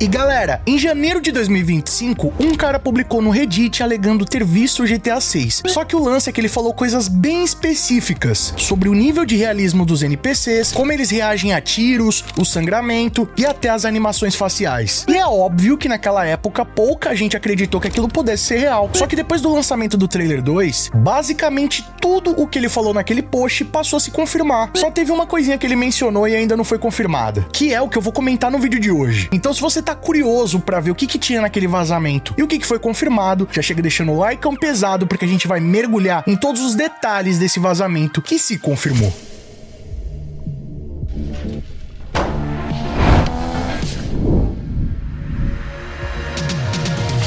E galera, em janeiro de 2025, um cara publicou no Reddit alegando ter visto o GTA 6. Só que o lance é que ele falou coisas bem específicas sobre o nível de realismo dos NPCs, como eles reagem a tiros, o sangramento e até as animações faciais. E é óbvio que naquela época pouca gente acreditou que aquilo pudesse ser real. Só que depois do lançamento do trailer 2, basicamente tudo o que ele falou naquele post passou a se confirmar. Só teve uma coisinha que ele mencionou e ainda não foi confirmada, que é o que eu vou comentar no vídeo de hoje. Então se você tá curioso pra ver o que tinha naquele vazamento e o que foi confirmado, já chega deixando o like pesado porque a gente vai mergulhar em todos os detalhes desse vazamento que se confirmou.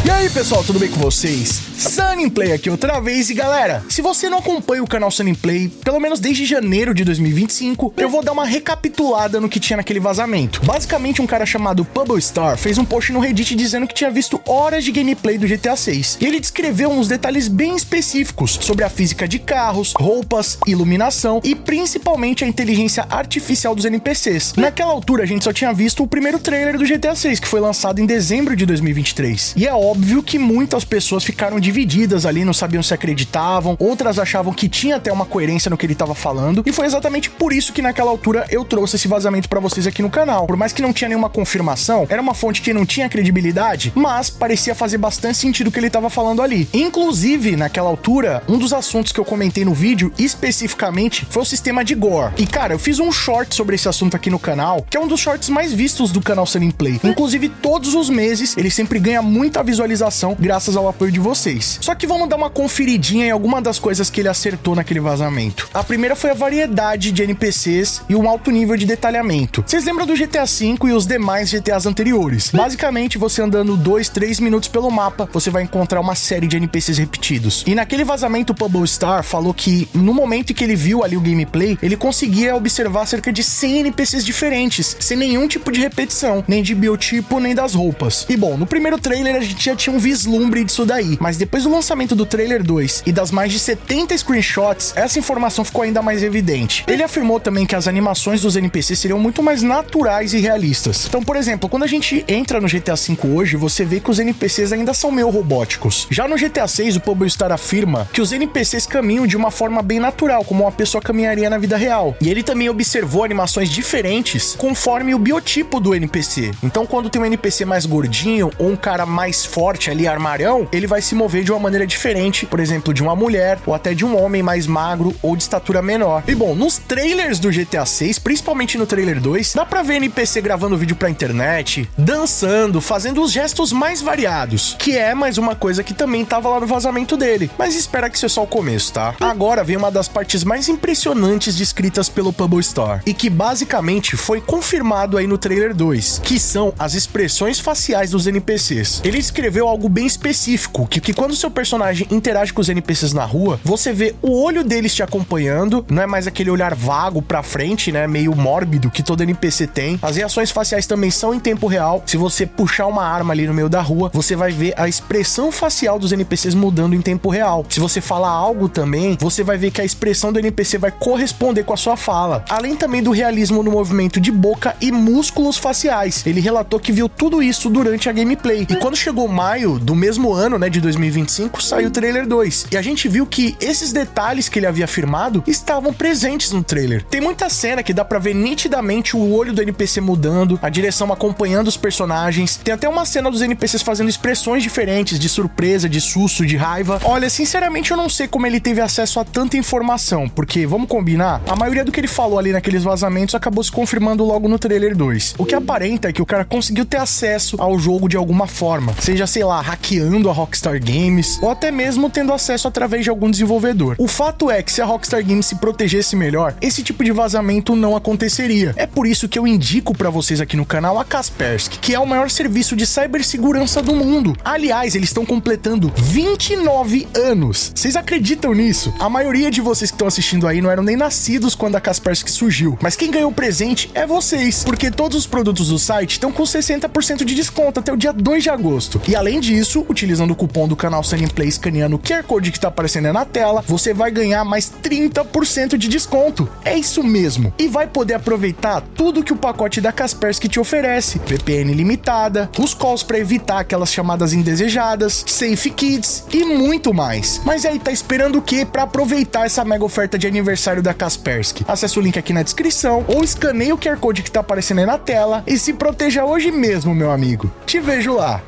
E aí pessoal, tudo bem com vocês? Sunnyplay aqui outra vez e galera, se você não acompanha o canal Sunnyplay, pelo menos desde janeiro de 2025, eu vou dar uma recapitulada no que tinha naquele vazamento. Basicamente um cara chamado Pubblestar fez um post no Reddit dizendo que tinha visto horas de gameplay do GTA 6. E ele descreveu uns detalhes bem específicos sobre a física de carros, roupas, iluminação e principalmente a inteligência artificial dos NPCs. Naquela altura a gente só tinha visto o primeiro trailer do GTA 6, que foi lançado em dezembro de 2023. E é óbvio que muitas pessoas ficaram divididas ali, não sabiam se acreditavam, outras achavam que tinha até uma coerência no que ele tava falando, e foi exatamente por isso que naquela altura eu trouxe esse vazamento pra vocês aqui no canal. Por mais que não tinha nenhuma confirmação, era uma fonte que não tinha credibilidade, mas parecia fazer bastante sentido o que ele tava falando ali. Inclusive, naquela altura, um dos assuntos que eu comentei no vídeo, especificamente, foi o sistema de gore. E cara, eu fiz um short sobre esse assunto aqui no canal, que é um dos shorts mais vistos do canal Sunnyplay. Inclusive, todos os meses, ele sempre ganha muita visualização graças ao apoio de vocês. Só que vamos dar uma conferidinha em alguma das coisas que ele acertou naquele vazamento. A primeira foi a variedade de NPCs e um alto nível de detalhamento. Vocês lembram do GTA V e os demais GTAs anteriores? Basicamente, você andando 2-3 minutos pelo mapa, você vai encontrar uma série de NPCs repetidos. E naquele vazamento, o Pubblestar falou que no momento em que ele viu ali o gameplay, ele conseguia observar cerca de 100 NPCs diferentes, sem nenhum tipo de repetição, nem de biotipo, nem das roupas. E bom, no primeiro trailer a gente já tinha um vislumbre disso daí, mas depois do lançamento do trailer 2 e das mais de 70 screenshots, essa informação ficou ainda mais evidente. Ele afirmou também que as animações dos NPCs seriam muito mais naturais e realistas. Então, por exemplo, quando a gente entra no GTA V hoje, você vê que os NPCs ainda são meio robóticos. Já no GTA 6, o Pubblestar afirma que os NPCs caminham de uma forma bem natural, como uma pessoa caminharia na vida real. E ele também observou animações diferentes conforme o biotipo do NPC. Então, quando tem um NPC mais gordinho ou um cara mais forte ali, armarão, ele vai se mover de uma maneira diferente, por exemplo, de uma mulher ou até de um homem mais magro ou de estatura menor. E bom, nos trailers do GTA 6, principalmente no trailer 2, dá pra ver NPC gravando vídeo pra internet, dançando, fazendo os gestos mais variados, que é mais uma coisa que também tava lá no vazamento dele. Mas espera que isso é só o começo, tá? Agora vem uma das partes mais impressionantes descritas pelo Pubblestar, e que basicamente foi confirmado aí no trailer 2, que são as expressões faciais dos NPCs. Ele escreveu algo bem específico, que quando o seu personagem interage com os NPCs na rua, você vê o olho deles te acompanhando, não é mais aquele olhar vago pra frente, né, meio mórbido que todo NPC tem. As reações faciais também são em tempo real. Se você puxar uma arma ali no meio da rua, você vai ver a expressão facial dos NPCs mudando em tempo real. Se você falar algo também, você vai ver que a expressão do NPC vai corresponder com a sua fala. Além também do realismo no movimento de boca e músculos faciais. Ele relatou que viu tudo isso durante a gameplay. E quando chegou maio do mesmo ano, né, de 2025, saiu o trailer 2. E a gente viu que esses detalhes que ele havia afirmado estavam presentes no trailer. Tem muita cena que dá pra ver nitidamente o olho do NPC mudando, a direção acompanhando os personagens. Tem até uma cena dos NPCs fazendo expressões diferentes, de surpresa, de susto, de raiva. Olha, sinceramente eu não sei como ele teve acesso a tanta informação, porque, vamos combinar, a maioria do que ele falou ali naqueles vazamentos acabou se confirmando logo no trailer 2. O que aparenta é que o cara conseguiu ter acesso ao jogo de alguma forma, seja, sei lá, hackeando a Rockstar Games, ou até mesmo tendo acesso através de algum desenvolvedor. O fato é que se a Rockstar Games se protegesse melhor, esse tipo de vazamento não aconteceria. É por isso que eu indico pra vocês aqui no canal a Kaspersky, que é o maior serviço de cibersegurança do mundo. Aliás, eles estão completando 29 anos. Vocês acreditam nisso? A maioria de vocês que estão assistindo aí não eram nem nascidos quando a Kaspersky surgiu, mas quem ganhou o presente é vocês, porque todos os produtos do site estão com 60% de desconto até o dia 2 de agosto. E além disso, utilizando o cupom do canal Sunny Play, escaneando o QR Code que tá aparecendo aí na tela, você vai ganhar mais 30% de desconto. É isso mesmo. E vai poder aproveitar tudo que o pacote da Kaspersky te oferece. VPN limitada, os calls para evitar aquelas chamadas indesejadas, Safe Kits e muito mais. Mas aí, tá esperando o quê para aproveitar essa mega oferta de aniversário da Kaspersky? Acesse o link aqui na descrição ou escaneie o QR Code que tá aparecendo aí na tela e se proteja hoje mesmo, meu amigo. Te vejo lá.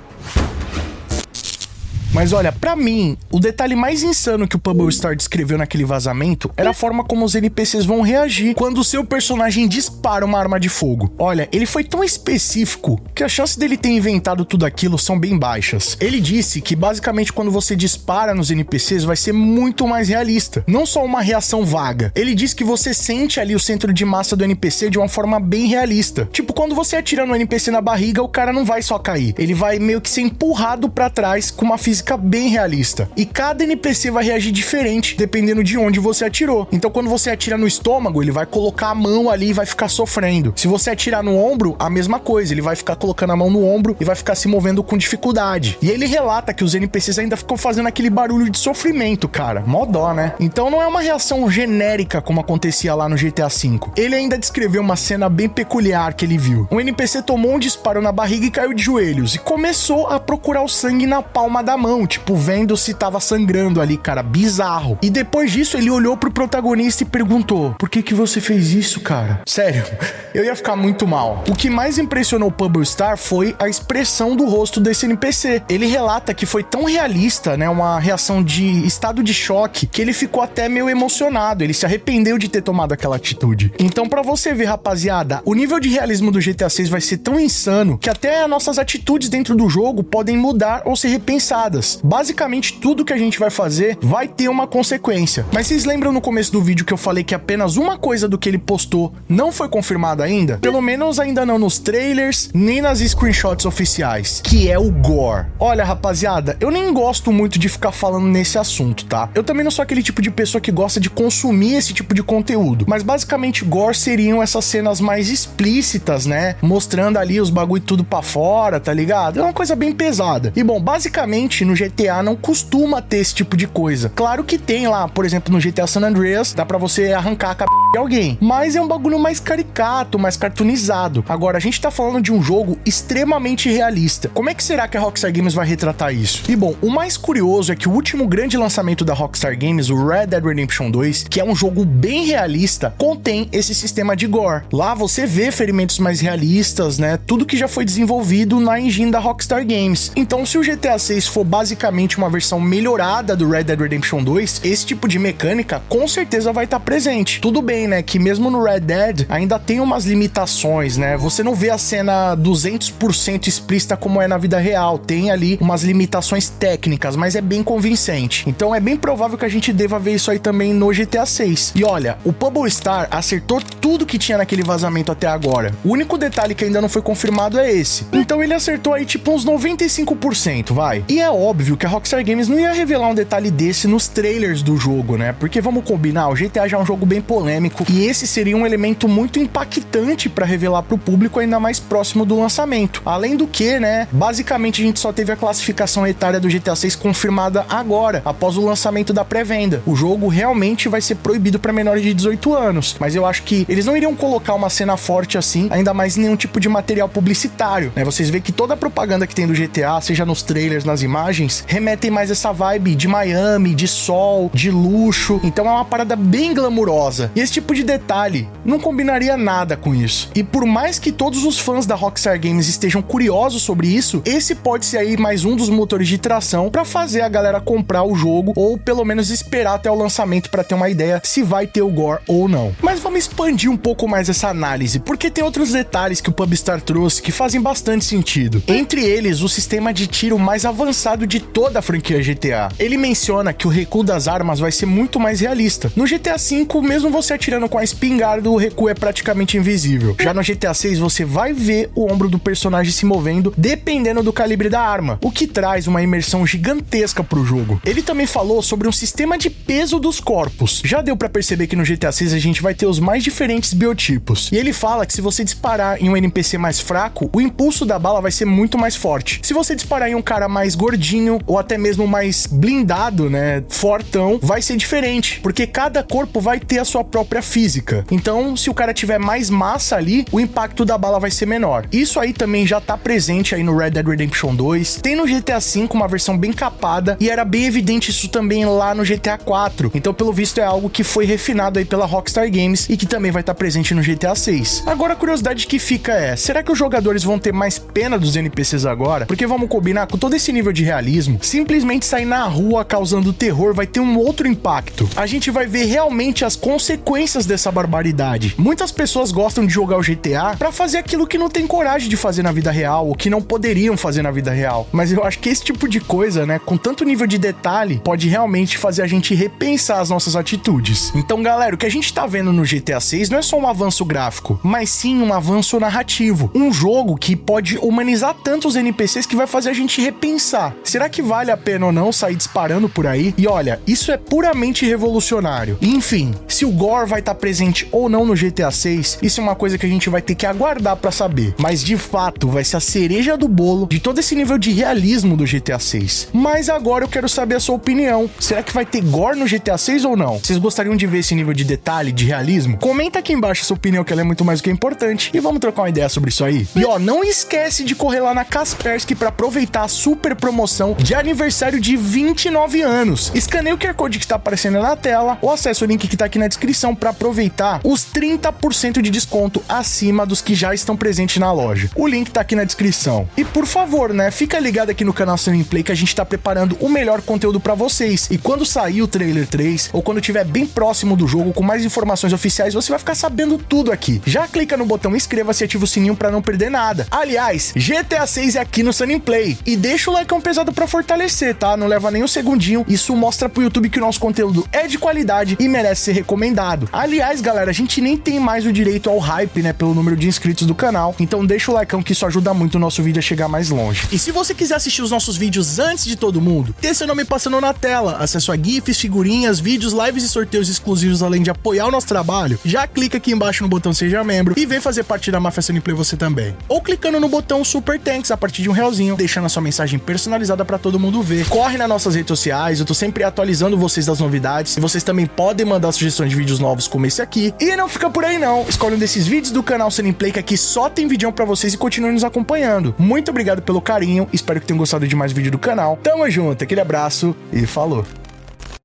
Mas olha, pra mim, o detalhe mais insano que o PubbleStar descreveu naquele vazamento era a forma como os NPCs vão reagir quando o seu personagem dispara uma arma de fogo. Olha, ele foi tão específico que a chance dele ter inventado tudo aquilo são bem baixas. Ele disse que basicamente quando você dispara nos NPCs vai ser muito mais realista, não só uma reação vaga. Ele diz que você sente ali o centro de massa do NPC de uma forma bem realista. Tipo, quando você atira no NPC na barriga, o cara não vai só cair, ele vai meio que ser empurrado pra trás com uma física bem realista. E cada NPC vai reagir diferente dependendo de onde você atirou. Então quando você atira no estômago, ele vai colocar a mão ali e vai ficar sofrendo. Se você atirar no ombro, a mesma coisa, ele vai ficar colocando a mão no ombro e vai ficar se movendo com dificuldade. E ele relata que os NPCs ainda ficam fazendo aquele barulho de sofrimento, cara. Mó dó, né? Então não é uma reação genérica como acontecia lá no GTA V. Ele ainda descreveu uma cena bem peculiar que ele viu. Um NPC tomou um disparo na barriga e caiu de joelhos e começou a procurar o sangue na palma da mão, tipo, vendo se tava sangrando ali, cara, bizarro. E depois disso, ele olhou pro protagonista e perguntou: por que você fez isso, cara? Sério, eu ia ficar muito mal. O que mais impressionou o PubbleStar foi a expressão do rosto desse NPC. Ele relata que foi tão realista, né, uma reação de estado de choque, que ele ficou até meio emocionado, ele se arrependeu de ter tomado aquela atitude. Então, pra você ver, rapaziada, o nível de realismo do GTA 6 vai ser tão insano que até nossas atitudes dentro do jogo podem mudar ou ser repensadas. Basicamente, tudo que a gente vai fazer vai ter uma consequência. Mas vocês lembram no começo do vídeo que eu falei que apenas uma coisa do que ele postou não foi confirmada ainda? Pelo menos ainda não nos trailers, nem nas screenshots oficiais, que é o gore. Olha, rapaziada, eu nem gosto muito de ficar falando nesse assunto, tá? Eu também não sou aquele tipo de pessoa que gosta de consumir esse tipo de conteúdo, mas basicamente gore seriam essas cenas mais explícitas, né? Mostrando ali os bagulho tudo pra fora, tá ligado? É uma coisa bem pesada. E bom, basicamente no GTA não costuma ter esse tipo de coisa. Claro que tem lá, por exemplo, no GTA San Andreas, dá pra você arrancar a cabeça de alguém, mas é um bagulho mais caricato, mais cartoonizado. Agora, a gente tá falando de um jogo extremamente realista. Como é que será que a Rockstar Games vai retratar isso? E bom, o mais curioso é que o último grande lançamento da Rockstar Games, o Red Dead Redemption 2, que é um jogo bem realista, contém esse sistema de gore. Lá você vê ferimentos mais realistas, né? Tudo que já foi desenvolvido na engine da Rockstar Games. Então, se o GTA 6 for basicamente uma versão melhorada do Red Dead Redemption 2, esse tipo de mecânica com certeza vai estar presente. Tudo bem, né, que mesmo no Red Dead ainda tem umas limitações, né? Você não vê a cena 200% explícita como é na vida real, tem ali umas limitações técnicas, mas é bem convincente. Então é bem provável que a gente deva ver isso aí também no GTA 6. E olha, o PubbleStar acertou tudo que tinha naquele vazamento até agora. O único detalhe que ainda não foi confirmado é esse. Então ele acertou aí tipo uns 95%, vai. E é óbvio que a Rockstar Games não ia revelar um detalhe desse nos trailers do jogo, né? Porque vamos combinar, o GTA já é um jogo bem polêmico e esse seria um elemento muito impactante para revelar para o público ainda mais próximo do lançamento. Além do que, né, basicamente a gente só teve a classificação etária do GTA 6 confirmada agora, após o lançamento da pré-venda. O jogo realmente vai ser proibido para menores de 18 anos, mas eu acho que eles não iriam colocar uma cena forte assim, ainda mais em nenhum tipo de material publicitário, né? Vocês veem que toda a propaganda que tem do GTA, seja nos trailers, nas imagens, remetem mais essa vibe de Miami, de sol, de luxo. Então é uma parada bem glamurosa. E esse tipo de detalhe não combinaria nada com isso. E por mais que todos os fãs da Rockstar Games estejam curiosos sobre isso, esse pode ser aí mais um dos motores de tração para fazer a galera comprar o jogo, ou pelo menos esperar até o lançamento para ter uma ideia se vai ter o gore ou não. Mas vamos expandir um pouco mais essa análise, porque tem outros detalhes que o PubbleStar trouxe que fazem bastante sentido. Entre eles, o sistema de tiro mais avançado esperado de toda a franquia GTA. Ele menciona que o recuo das armas vai ser muito mais realista. No GTA V, mesmo você atirando com a espingarda, o recuo é praticamente invisível. Já no GTA VI, você vai ver o ombro do personagem se movendo dependendo do calibre da arma, o que traz uma imersão gigantesca pro jogo. Ele também falou sobre um sistema de peso dos corpos. Já deu pra perceber que no GTA VI a gente vai ter os mais diferentes biotipos. E ele fala que se você disparar em um NPC mais fraco, o impulso da bala vai ser muito mais forte. Se você disparar em um cara mais gordinho ou até mesmo mais blindado, né, fortão, vai ser diferente, porque cada corpo vai ter a sua própria física. Então, se o cara tiver mais massa ali, o impacto da bala vai ser menor. Isso aí também já tá presente aí no Red Dead Redemption 2. Tem no GTA V uma versão bem capada e era bem evidente isso também lá no GTA 4. Então, pelo visto, é algo que foi refinado aí pela Rockstar Games e que também vai estar presente no GTA 6. Agora, a curiosidade que fica é, será que os jogadores vão ter mais pena dos NPCs agora? Porque vamos combinar, com todo esse nível de realismo, simplesmente sair na rua causando terror vai ter um outro impacto. A gente vai ver realmente as consequências dessa barbaridade. Muitas pessoas gostam de jogar o GTA pra fazer aquilo que não tem coragem de fazer na vida real, ou que não poderiam fazer na vida real. Mas eu acho que esse tipo de coisa, né, com tanto nível de detalhe, pode realmente fazer a gente repensar as nossas atitudes. Então, galera, o que a gente tá vendo no GTA 6 não é só um avanço gráfico, mas sim um avanço narrativo. Um jogo que pode humanizar tanto os NPCs que vai fazer a gente repensar. Será que vale a pena ou não sair disparando por aí? E olha, isso é puramente revolucionário. Enfim, se o gore vai estar presente ou não no GTA 6, isso é uma coisa que a gente vai ter que aguardar pra saber. Mas de fato, vai ser a cereja do bolo de todo esse nível de realismo do GTA 6. Mas agora eu quero saber a sua opinião. Será que vai ter gore no GTA 6 ou não? Vocês gostariam de ver esse nível de detalhe, de realismo? Comenta aqui embaixo a sua opinião, que ela é muito mais do que importante, e vamos trocar uma ideia sobre isso aí. E ó, não esquece de correr lá na Kaspersky pra aproveitar a super promoção de aniversário de 29 anos. Escaneie o QR Code que tá aparecendo na tela ou acesse o link que tá aqui na descrição pra aproveitar os 30% de desconto acima dos que já estão presentes na loja. O link tá aqui na descrição. E por favor, né, fica ligado aqui no canal Sunny Play que a gente tá preparando o melhor conteúdo pra vocês. E quando sair o trailer 3 ou quando estiver bem próximo do jogo com mais informações oficiais, você vai ficar sabendo tudo aqui. Já clica no botão inscreva-se e ativa o sininho pra não perder nada. Aliás, GTA 6 é aqui no Sunny Play. E deixa o like pesado pra fortalecer, tá? Não leva nem um segundinho. Isso mostra pro YouTube que o nosso conteúdo é de qualidade e merece ser recomendado. Aliás, galera, a gente nem tem mais o direito ao hype, né, pelo número de inscritos do canal. Então deixa o like que isso ajuda muito o nosso vídeo a chegar mais longe. E se você quiser assistir os nossos vídeos antes de todo mundo, ter seu nome passando na tela, acesso a GIFs, figurinhas, vídeos, lives e sorteios exclusivos, além de apoiar o nosso trabalho, já clica aqui embaixo no botão Seja Membro e vem fazer parte da Máfia Sunny Play você também. Ou clicando no botão Super Thanks a partir de R$1, deixando a sua mensagem personalizada pra todo mundo ver. Corre nas nossas redes sociais, eu tô sempre atualizando vocês das novidades e vocês também podem mandar sugestões de vídeos novos como esse aqui. E não fica por aí não, escolhe um desses vídeos do canal Sunny Play que aqui só tem vídeo pra vocês e continue nos acompanhando. Muito obrigado pelo carinho, espero que tenham gostado de mais vídeo do canal. Tamo junto, aquele abraço e falou!